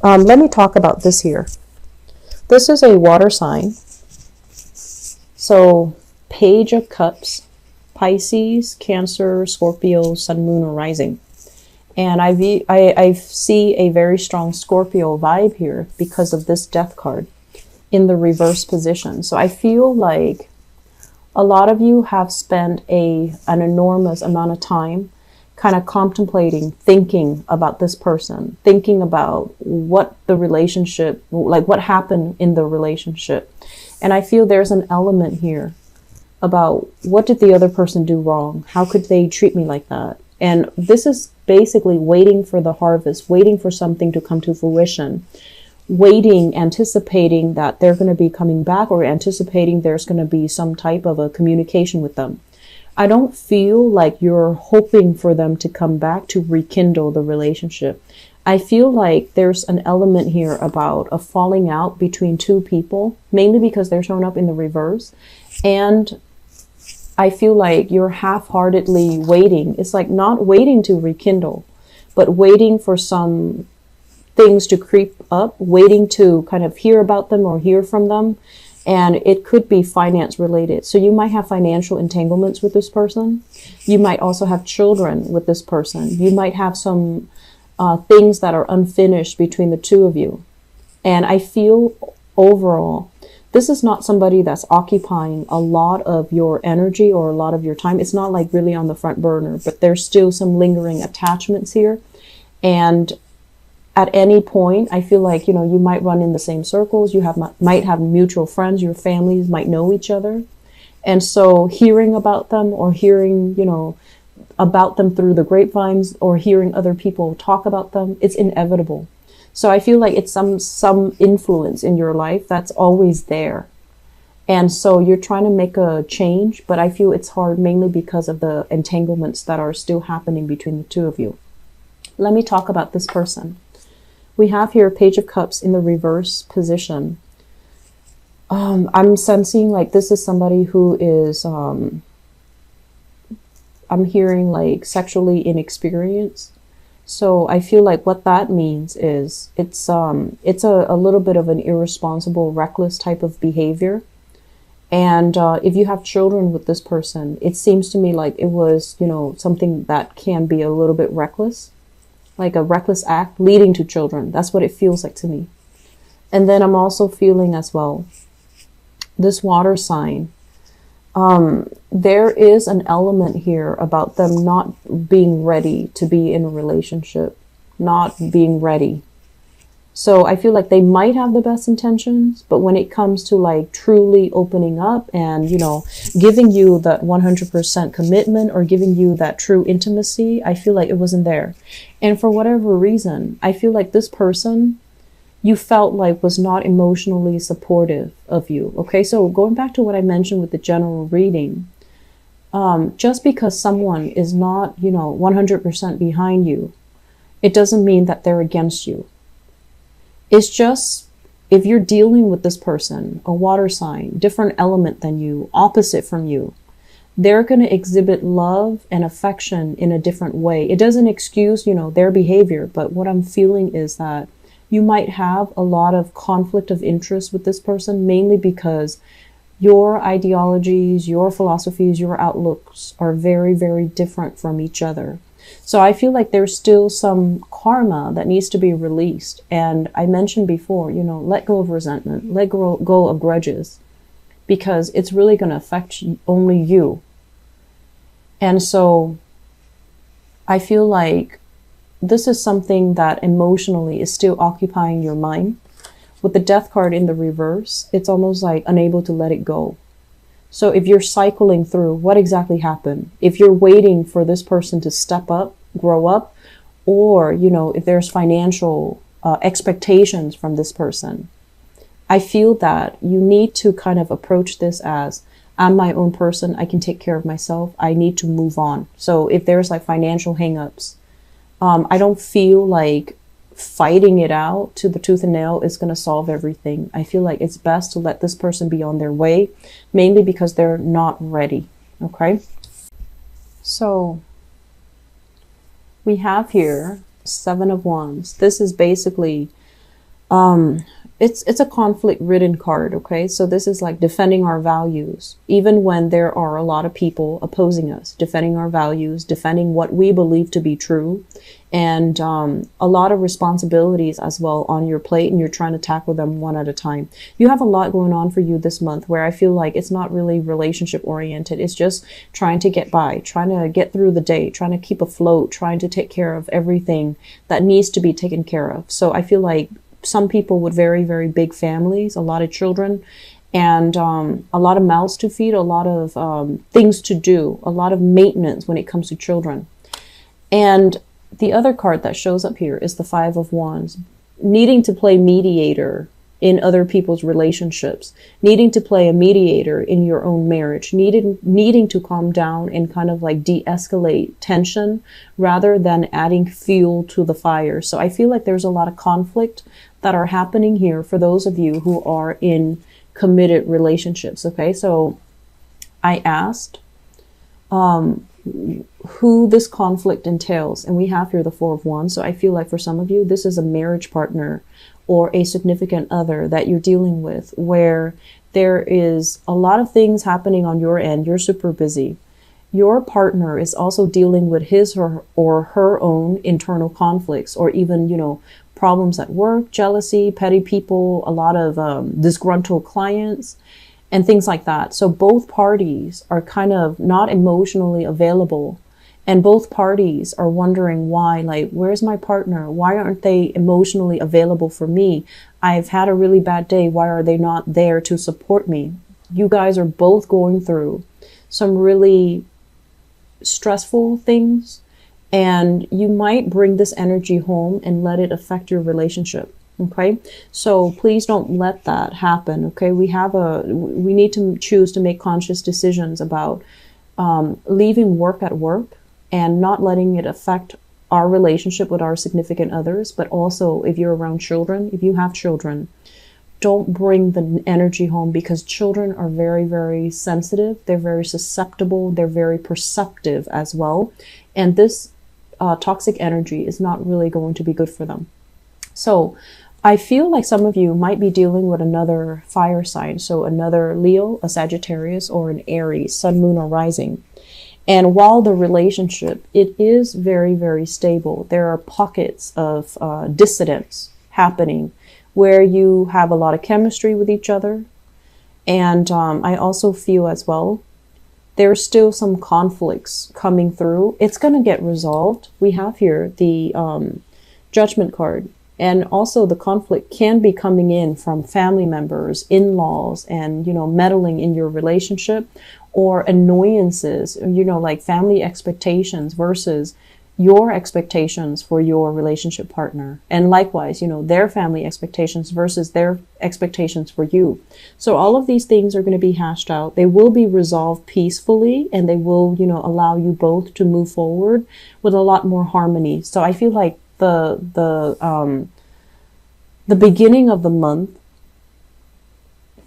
Let me talk about this here. This is a water sign. So Page of Cups, Pisces, Cancer, Scorpio, Sun, Moon, or Rising. And I see a very strong Scorpio vibe here because of this Death card in the reverse position. So I feel like a lot of you have spent an enormous amount of time kind of contemplating, thinking about this person, thinking about what the relationship, like what happened in the relationship. And I feel there's an element here about what did the other person do wrong? How could they treat me like that? And this is basically waiting for the harvest, waiting for something to come to fruition, waiting, anticipating that they're going to be coming back, or anticipating there's going to be some type of a communication with them. I don't feel like you're hoping for them to come back to rekindle the relationship. I feel like there's an element here about a falling out between two people, mainly because they're shown up in the reverse. And I feel like you're half-heartedly waiting. It's like not waiting to rekindle, but waiting for some things to creep up, waiting to kind of hear about them or hear from them. And it could be finance related. So you might have financial entanglements with this person. You might also have children with this person. You might have some things that are unfinished between the two of you. And I feel overall, this is not somebody that's occupying a lot of your energy or a lot of your time. It's not like really on the front burner, but there's still some lingering attachments here. And at any point, I feel like, you know, you might run in the same circles. You might have mutual friends. Your families might know each other. And so hearing about them, or hearing, you know, about them through the grapevines, or hearing other people talk about them, it's inevitable. So I feel like it's some influence in your life that's always there. And so you're trying to make a change, but I feel it's hard mainly because of the entanglements that are still happening between the two of you. Let me talk about this person. We have here Page of Cups in the reverse position. I'm sensing like this is somebody who is, I'm hearing like sexually inexperienced. So I feel like what that means is it's a little bit of an irresponsible, reckless type of behavior. And if you have children with this person, it seems to me like it was, you know, something that can be a little bit reckless, like a reckless act leading to children. That's what it feels like to me. And then I'm also feeling as well, this water sign. There is an element here about them not being ready to be in a relationship, not being ready. So I feel like they might have the best intentions, but when it comes to like truly opening up and, you know, giving you that 100% commitment or giving you that true intimacy, I feel like it wasn't there. And for whatever reason, I feel like this person you felt like was not emotionally supportive of you. Okay, so going back to what I mentioned with the general reading, just because someone is not, you know, 100% behind you, it doesn't mean that they're against you. It's just, if you're dealing with this person, a water sign, different element than you, opposite from you, they're going to exhibit love and affection in a different way. It doesn't excuse, you know, their behavior, but what I'm feeling is that you might have a lot of conflict of interest with this person, mainly because your ideologies, your philosophies, your outlooks are very, very different from each other. So I feel like there's still some karma that needs to be released. And I mentioned before, you know, let go of resentment, let go of grudges, because it's really going to affect only you. And so I feel like this is something that emotionally is still occupying your mind. With the Death card in the reverse, it's almost like unable to let it go. So if you're cycling through what exactly happened, if you're waiting for this person to step up, grow up, or, you know, if there's financial expectations from this person, I feel that you need to kind of approach this as, I'm my own person, I can take care of myself, I need to move on. So if there's like financial hangups, I don't feel like fighting it out to the tooth and nail is going to solve everything. I feel like it's best to let this person be on their way, mainly because they're not ready. Okay. So we have here 7 of Wands. This is basically It's a conflict ridden card. Okay, so this is like defending our values even when there are a lot of people opposing us, defending our values, defending what we believe to be true, and a lot of responsibilities as well on your plate, and you're trying to tackle them one at a time. You have a lot going on for you this month where I feel like it's not really relationship oriented. It's just trying to get by, trying to get through the day, trying to keep afloat, trying to take care of everything that needs to be taken care of. So I feel like some people with very, very big families, a lot of children, and a lot of mouths to feed, a lot of things to do, a lot of maintenance when it comes to children. And the other card that shows up here is the Five of Wands, needing to play mediator in other people's relationships, needing to play a mediator in your own marriage, needing to calm down and kind of like de-escalate tension rather than adding fuel to the fire. So I feel like there's a lot of conflict that are happening here for those of you who are in committed relationships. Okay, so I asked who this conflict entails, and we have here the Four of Wands. So I feel like for some of you, this is a marriage partner or a significant other that you're dealing with, where there is a lot of things happening on your end. You're super busy. Your partner is also dealing with his or her own internal conflicts, or even, you know, problems at work, jealousy, petty people, a lot of disgruntled clients, and things like that. So both parties are kind of not emotionally available. And both parties are wondering why, like, where's my partner? Why aren't they emotionally available for me? I've had a really bad day. Why are they not there to support me? You guys are both going through some really stressful things, and you might bring this energy home and let it affect your relationship. Okay, so please don't let that happen. Okay, we need to choose to make conscious decisions about leaving work at work and not letting it affect our relationship with our significant others. But also, if you're around children, if you have children, don't bring the energy home, because children are very, very sensitive. They're very susceptible. They're very perceptive as well. And this toxic energy is not really going to be good for them. So I feel like some of you might be dealing with another fire sign. So another Leo, a Sagittarius, or an Aries, sun, moon, or rising. And while the relationship, it is very, very stable, there are pockets of dissidence happening where you have a lot of chemistry with each other. And I also feel as well, there's still some conflicts coming through. It's going to get resolved. We have here the Judgment card. And also the conflict can be coming in from family members, in-laws, and, you know, meddling in your relationship, or annoyances, you know, like family expectations versus your expectations for your relationship partner. And likewise, you know, their family expectations versus their expectations for you. So all of these things are going to be hashed out. They will be resolved peacefully, and they will, you know, allow you both to move forward with a lot more harmony. So I feel like the beginning of the month,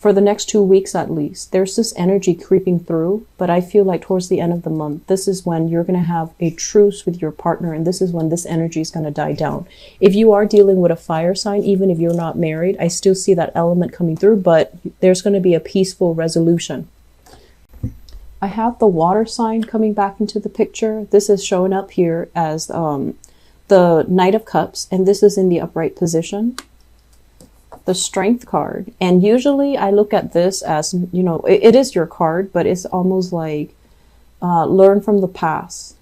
for the next 2 weeks at least, there's this energy creeping through. But I feel like towards the end of the month, this is when you're going to have a truce with your partner, and this is when this energy is going to die down. If you are dealing with a fire sign, even if you're not married, I still see that element coming through, but there's going to be a peaceful resolution. I have the water sign coming back into the picture. This is showing up here as the Knight of Cups, and this is in the upright position. The Strength card. And usually I look at this as, you know, it is your card, but it's almost like learn from the past.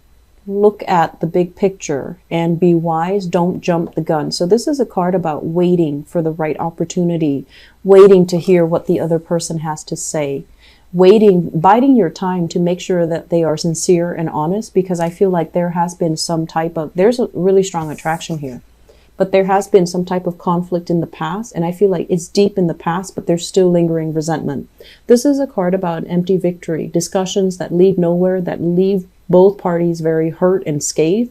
Look at the big picture and be wise. Don't jump the gun. So this is a card about waiting for the right opportunity, waiting to hear what the other person has to say, waiting, biding your time to make sure that they are sincere and honest, because I feel like there has been some type of, there's a really strong attraction here. But there has been some type of conflict in the past, and I feel like it's deep in the past, but there's still lingering resentment. This is a card about an empty victory, discussions that lead nowhere, that leave both parties very hurt and scathed.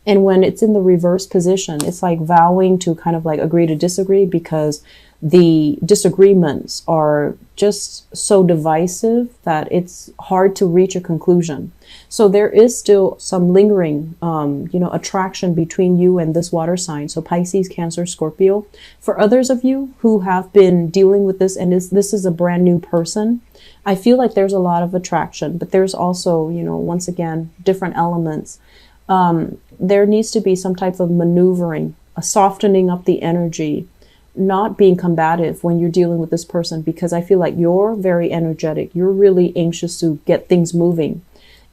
And when it's in the reverse position, it's like vowing to kind of like agree to disagree, because the disagreements are just so divisive that it's hard to reach a conclusion. So there is still some lingering, attraction between you and this water sign. So Pisces, Cancer, Scorpio. For others of you who have been dealing with this and this is a brand new person, I feel like there's a lot of attraction, but there's also, once again, different elements. There needs to be some type of maneuvering, a softening up the energy, not being combative when you're dealing with this person, because I feel like you're very energetic. You're really anxious to get things moving.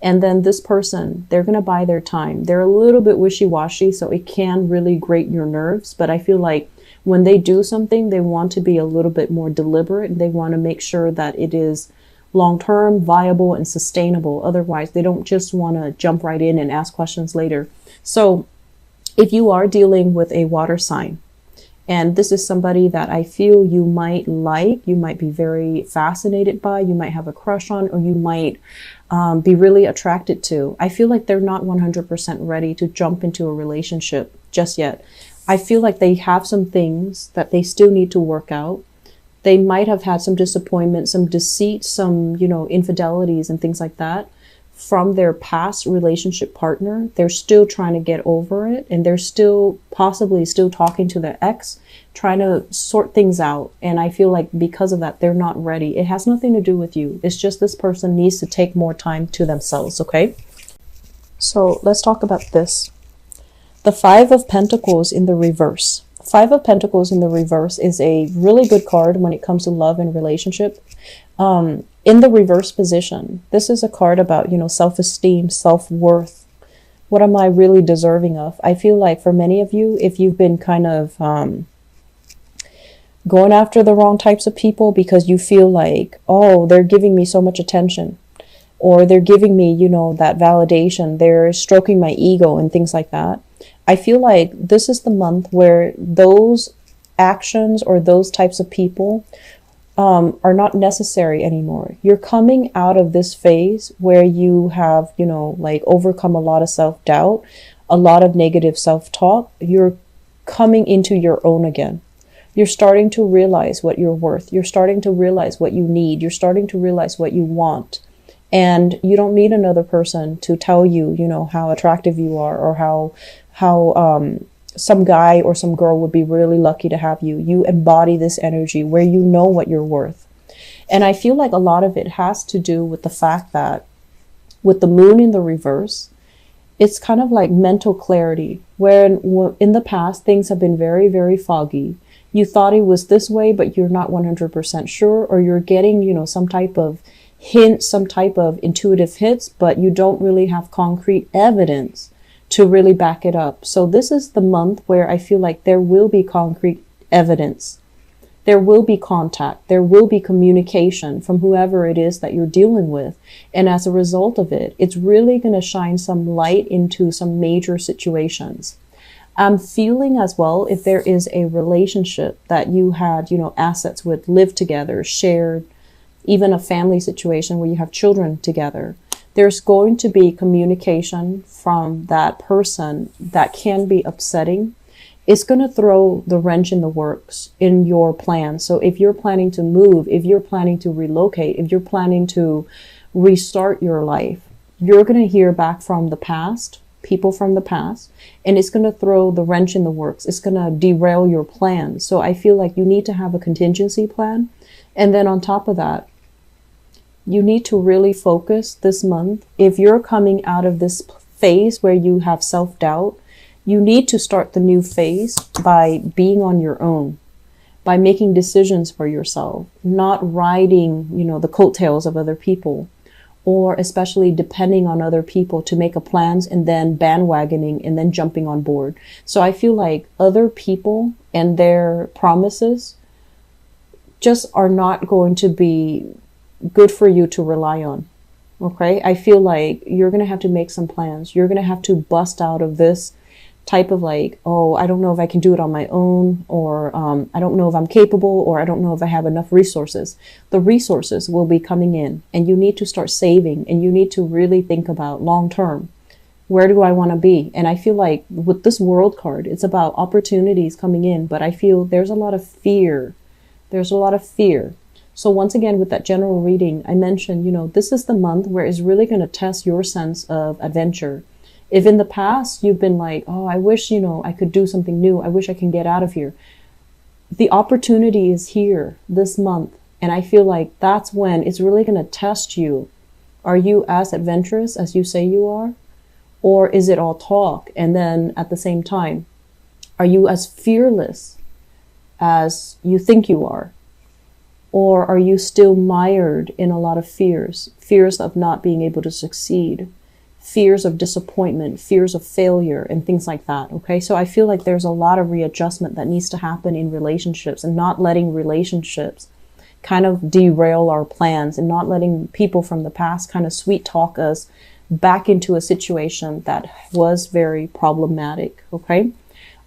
And then this person, they're going to buy their time. They're a little bit wishy-washy, so it can really grate your nerves. But I feel like when they do something, they want to be a little bit more deliberate, and they want to make sure that it is long-term, viable, and sustainable. Otherwise, they don't just want to jump right in and ask questions later. So if you are dealing with a water sign, and this is somebody that I feel you might like, you might be very fascinated by, you might have a crush on, or you might be really attracted to, I feel like they're not 100% ready to jump into a relationship just yet. I feel like they have some things that they still need to work out. They might have had some disappointment, some deceit, some, infidelities and things like that from their past relationship partner. They're still trying to get over it, and they're still possibly still talking to their ex, trying to sort things out. And I feel like because of that, they're not ready. It has nothing to do with you. It's just this person needs to take more time to themselves, okay? So let's talk about this. The Five of Pentacles in the reverse. Five of Pentacles in the reverse is a really good card when it comes to love and relationship. In the reverse position, this is a card about, self-esteem, self-worth. What am I really deserving of? I feel like for many of you, if you've been kind of going after the wrong types of people because you feel like, oh, they're giving me so much attention, or they're giving me, that validation, they're stroking my ego and things like that. I feel like this is the month where those actions or those types of people are not necessary anymore. You're coming out of this phase where you have, overcome a lot of self-doubt, a lot of negative self-talk. You're coming into your own again. You're starting to realize what you're worth. You're starting to realize what you need. You're starting to realize what you want. And you don't need another person to tell you, how attractive you are, or how some guy or some girl would be really lucky to have you. You embody this energy where you know what you're worth. And I feel like a lot of it has to do with the fact that with the moon in the reverse, it's kind of like mental clarity, where in the past, things have been very, very foggy. You thought it was this way, but you're not 100% sure, or you're getting, some type of hint, some type of intuitive hits, but you don't really have concrete evidence to really back it up. So this is the month where I feel like there will be concrete evidence. There will be contact. There will be communication from whoever it is that you're dealing with. And as a result of it, it's really going to shine some light into some major situations. I'm feeling as well, if there is a relationship that you had, assets with, lived together, shared, even a family situation where you have children together, there's going to be communication from that person that can be upsetting. It's going to throw the wrench in the works in your plan. So if you're planning to move, if you're planning to relocate, if you're planning to restart your life, you're going to hear back from the past, people from the past, and it's going to throw the wrench in the works. It's going to derail your plan. So I feel like you need to have a contingency plan. And then on top of that, you need to really focus this month. If you're coming out of this phase where you have self-doubt, you need to start the new phase by being on your own, by making decisions for yourself, not riding, the coattails of other people, or especially depending on other people to make a plans and then bandwagoning and then jumping on board. So I feel like other people and their promises just are not going to be good for you to rely on. Okay. I feel like you're going to have to make some plans. You're going to have to bust out of this type of like, oh, I don't know if I can do it on my own, or I don't know if I'm capable, or I don't know if I have enough resources. The resources will be coming in, and you need to start saving, and you need to really think about long term. Where do I want to be? And I feel like with this world card, it's about opportunities coming in, but I feel there's a lot of fear. There's a lot of fear. So once again, with that general reading, I mentioned, this is the month where it's really going to test your sense of adventure. If in the past you've been like, oh, I wish, I could do something new. I wish I can get out of here. The opportunity is here this month. And I feel like that's when it's really going to test you. Are you as adventurous as you say you are? Or is it all talk? And then at the same time, are you as fearless as you think you are? Or are you still mired in a lot of fears? Fears of not being able to succeed, fears of disappointment, fears of failure, and things like that. Okay, so I feel like there's a lot of readjustment that needs to happen in relationships, and not letting relationships kind of derail our plans, and not letting people from the past kind of sweet talk us back into a situation that was very problematic. Okay.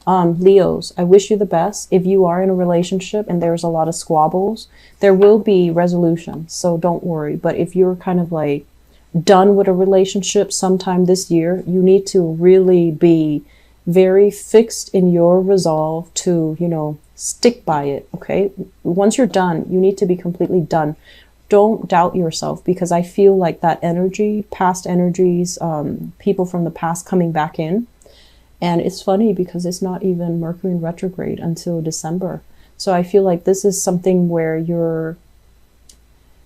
Leos, I wish you the best. If you are in a relationship and there's a lot of squabbles, there will be resolution. So don't worry. But if you're kind of like done with a relationship sometime this year, you need to really be very fixed in your resolve to, stick by it. Okay. Once you're done, you need to be completely done. Don't doubt yourself, because I feel like that energy, past energies, people from the past coming back in. And it's funny because it's not even Mercury in retrograde until December. So I feel like this is something where you're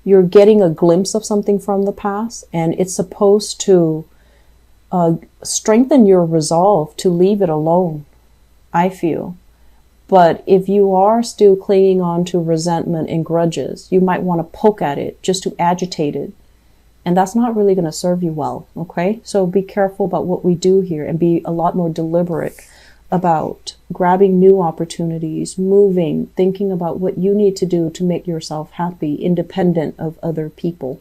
getting a glimpse of something from the past, and it's supposed to strengthen your resolve to leave it alone, I feel. But if you are still clinging on to resentment and grudges, you might want to poke at it just to agitate it. And that's not really going to serve you well, okay? So be careful about what we do here, and be a lot more deliberate about grabbing new opportunities, moving, thinking about what you need to do to make yourself happy, independent of other people.